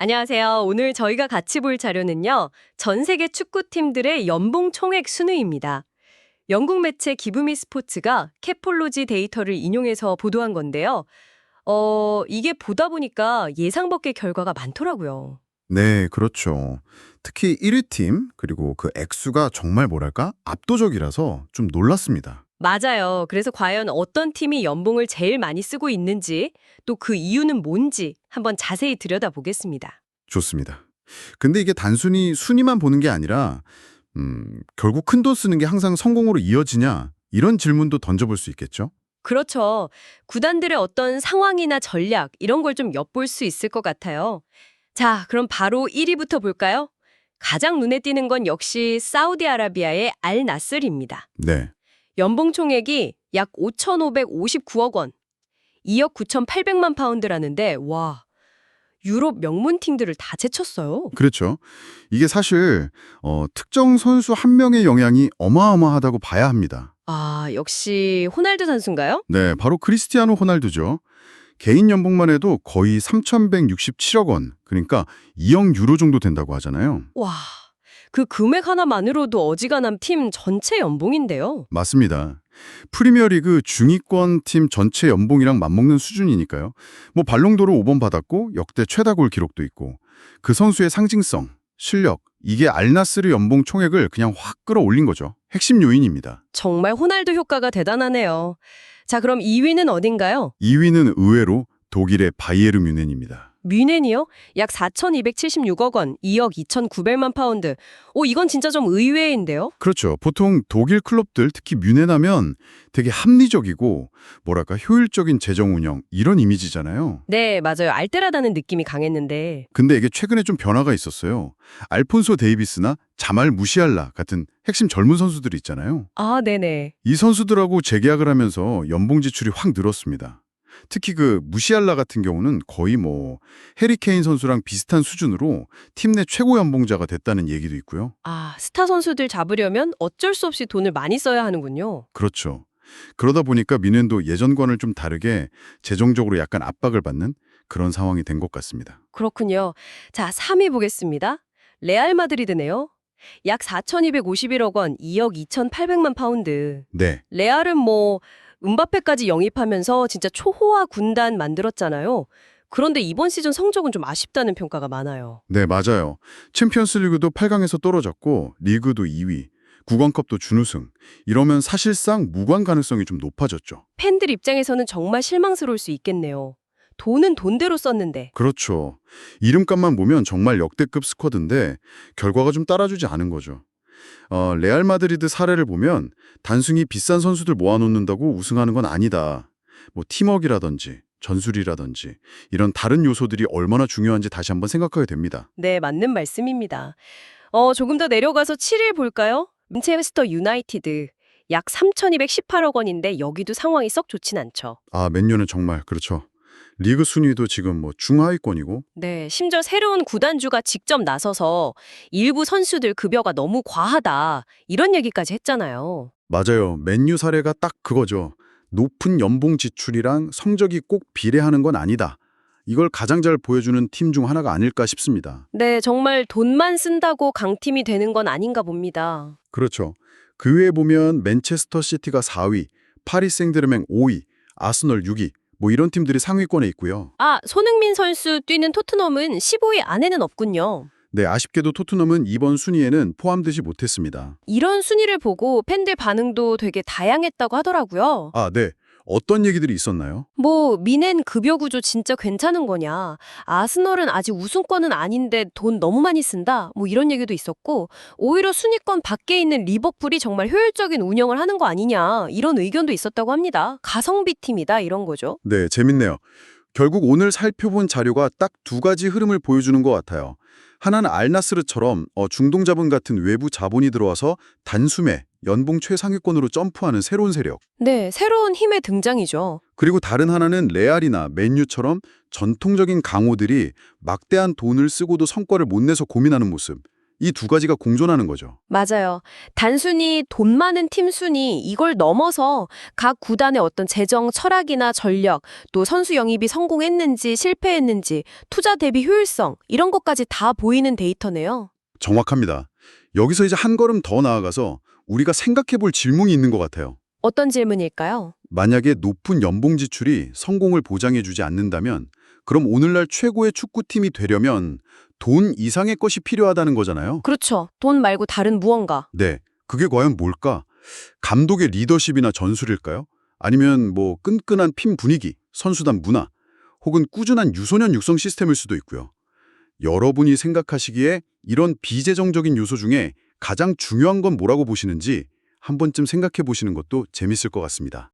안녕하세요. 오늘 저희가 같이 볼 자료는요. 전 세계 축구팀들의 연봉 총액 순위입니다. 영국 매체 기브미 스포츠가 캐폴로지 데이터를 인용해서 보도한 건데요. 이게 보다 보니까 예상 밖의 결과가 많더라고요. 네, 그렇죠. 특히 1위 팀, 그리고 그 액수가 정말 뭐랄까? 압도적이라서 좀 놀랐습니다. 맞아요. 그래서 과연 어떤 팀이 연봉을 제일 많이 쓰고 있는지, 또 그 이유는 뭔지 한번 자세히 들여다보겠습니다. 좋습니다. 근데 이게 단순히 순위만 보는 게 아니라, 결국 큰 돈 쓰는 게 항상 성공으로 이어지냐? 이런 질문도 던져볼 수 있겠죠? 그렇죠. 구단들의 어떤 상황이나 전략, 이런 걸 좀 엿볼 수 있을 것 같아요. 자, 그럼 바로 1위부터 볼까요? 가장 눈에 띄는 건 역시 사우디아라비아의 알 나스르입니다. 네, 연봉 총액이 약 5,559억 원, 2억 9,800만 파운드라는데 와, 유럽 명문 팀들을 다 제쳤어요. 그렇죠. 이게 사실 특정 선수 한 명의 영향이 어마어마하다고 봐야 합니다. 아, 역시 호날두 선수인가요? 네, 바로 크리스티아노 호날두죠. 개인 연봉만 해도 거의 3,167억 원, 그러니까 2억 유로 정도 된다고 하잖아요. 와, 그 금액 하나만으로도 어지간한 팀 전체 연봉인데요. 맞습니다. 프리미어리그 중위권 팀 전체 연봉이랑 맞먹는 수준이니까요. 뭐 발롱도르 5번 받았고 역대 최다 골 기록도 있고 그 선수의 상징성, 실력, 이게 알나스르 연봉 총액을 그냥 확 끌어올린 거죠. 핵심 요인입니다. 정말 호날두 효과가 대단하네요. 자, 그럼 2위는 어딘가요? 2위는 의외로 독일의 바이에른 뮌헨입니다. 뮌헨이요? 약 4,276억 원, 2억 2,900만 파운드. 오, 이건 진짜 좀 의외인데요? 그렇죠. 보통 독일 클럽들, 특히 뮌헨하면 되게 합리적이고 뭐랄까 효율적인 재정 운영 이런 이미지잖아요. 네, 맞아요. 알뜰하다는 느낌이 강했는데. 근데 이게 최근에 좀 변화가 있었어요. 알폰소 데이비스나 자말 무시알라 같은 핵심 젊은 선수들이 있잖아요. 아, 네네. 이 선수들하고 재계약을 하면서 연봉 지출이 확 늘었습니다. 특히 그 무시알라 같은 경우는 거의 뭐 해리 케인 선수랑 비슷한 수준으로 팀 내 최고 연봉자가 됐다는 얘기도 있고요. 아, 스타 선수들 잡으려면 어쩔 수 없이 돈을 많이 써야 하는군요. 그렇죠. 그러다 보니까 미넨도 예전과는 좀 다르게 재정적으로 약간 압박을 받는 그런 상황이 된 것 같습니다. 그렇군요. 자, 3위 보겠습니다. 레알 마드리드네요. 약 4,251억 원, 2억 2,800만 파운드. 네, 레알은 뭐 음바페까지 영입하면서 진짜 초호화 군단 만들었잖아요. 그런데 이번 시즌 성적은 좀 아쉽다는 평가가 많아요. 네, 맞아요. 챔피언스 리그도 8강에서 떨어졌고 리그도 2위, 구강컵도 준우승. 이러면 사실상 무관 가능성이 좀 높아졌죠. 팬들 입장에서는 정말 실망스러울 수 있겠네요. 돈은 돈대로 썼는데. 그렇죠. 이름값만 보면 정말 역대급 스쿼드인데 결과가 좀 따라주지 않은 거죠. 레알 마드리드 사례를 보면 단순히 비싼 선수들 모아놓는다고 우승하는 건 아니다. 뭐 팀워크라든지 전술이라든지 이런 다른 요소들이 얼마나 중요한지 다시 한번 생각하게 됩니다. 네, 맞는 말씀입니다. 조금 더 내려가서 7위 볼까요? 맨체스터 유나이티드. 약 3,218억 원인데 여기도 상황이 썩 좋진 않죠. 아, 맨유는 정말 그렇죠. 리그 순위도 지금 뭐 중하위권이고 네, 심지어 새로운 구단주가 직접 나서서 일부 선수들 급여가 너무 과하다. 이런 얘기까지 했잖아요. 맞아요. 맨유 사례가 딱 그거죠. 높은 연봉 지출이랑 성적이 꼭 비례하는 건 아니다. 이걸 가장 잘 보여주는 팀 중 하나가 아닐까 싶습니다. 네, 정말 돈만 쓴다고 강팀이 되는 건 아닌가 봅니다. 그렇죠. 그 외에 보면 맨체스터 시티가 4위, 파리 생제르맹 5위, 아스널 6위, 뭐 이런 팀들이 상위권에 있고요. 아, 손흥민 선수 뛰는 토트넘은 15위 안에는 없군요. 네, 아쉽게도 토트넘은 이번 순위에는 포함되지 못했습니다. 이런 순위를 보고 팬들 반응도 되게 다양했다고 하더라고요. 아, 네. 어떤 얘기들이 있었나요? 뭐 미넨 급여 구조 진짜 괜찮은 거냐. 아스널은 아직 우승권은 아닌데 돈 너무 많이 쓴다. 뭐 이런 얘기도 있었고 오히려 순위권 밖에 있는 리버풀이 정말 효율적인 운영을 하는 거 아니냐. 이런 의견도 있었다고 합니다. 가성비 팀이다 이런 거죠. 네, 재밌네요. 결국 오늘 살펴본 자료가 딱 두 가지 흐름을 보여주는 것 같아요. 하나는 알나스르처럼 중동 자본 같은 외부 자본이 들어와서 단숨에 연봉 최상위권으로 점프하는 새로운 세력. 네, 새로운 힘의 등장이죠. 그리고 다른 하나는 레알이나 맨유처럼 전통적인 강호들이 막대한 돈을 쓰고도 성과를 못 내서 고민하는 모습. 이 두 가지가 공존하는 거죠. 맞아요. 단순히 돈 많은 팀 순위 이걸 넘어서 각 구단의 어떤 재정 철학이나 전력, 또 선수 영입이 성공했는지 실패했는지, 투자 대비 효율성 이런 것까지 다 보이는 데이터네요. 정확합니다. 여기서 이제 한 걸음 더 나아가서 우리가 생각해 볼 질문이 있는 것 같아요. 어떤 질문일까요? 만약에 높은 연봉 지출이 성공을 보장해 주지 않는다면 그럼 오늘날 최고의 축구팀이 되려면 돈 이상의 것이 필요하다는 거잖아요. 그렇죠. 돈 말고 다른 무언가. 네, 그게 과연 뭘까? 감독의 리더십이나 전술일까요? 아니면 뭐 끈끈한 팀 분위기, 선수단 문화, 혹은 꾸준한 유소년 육성 시스템일 수도 있고요. 여러분이 생각하시기에 이런 비재정적인 요소 중에 가장 중요한 건 뭐라고 보시는지 한 번쯤 생각해 보시는 것도 재밌을 것 같습니다.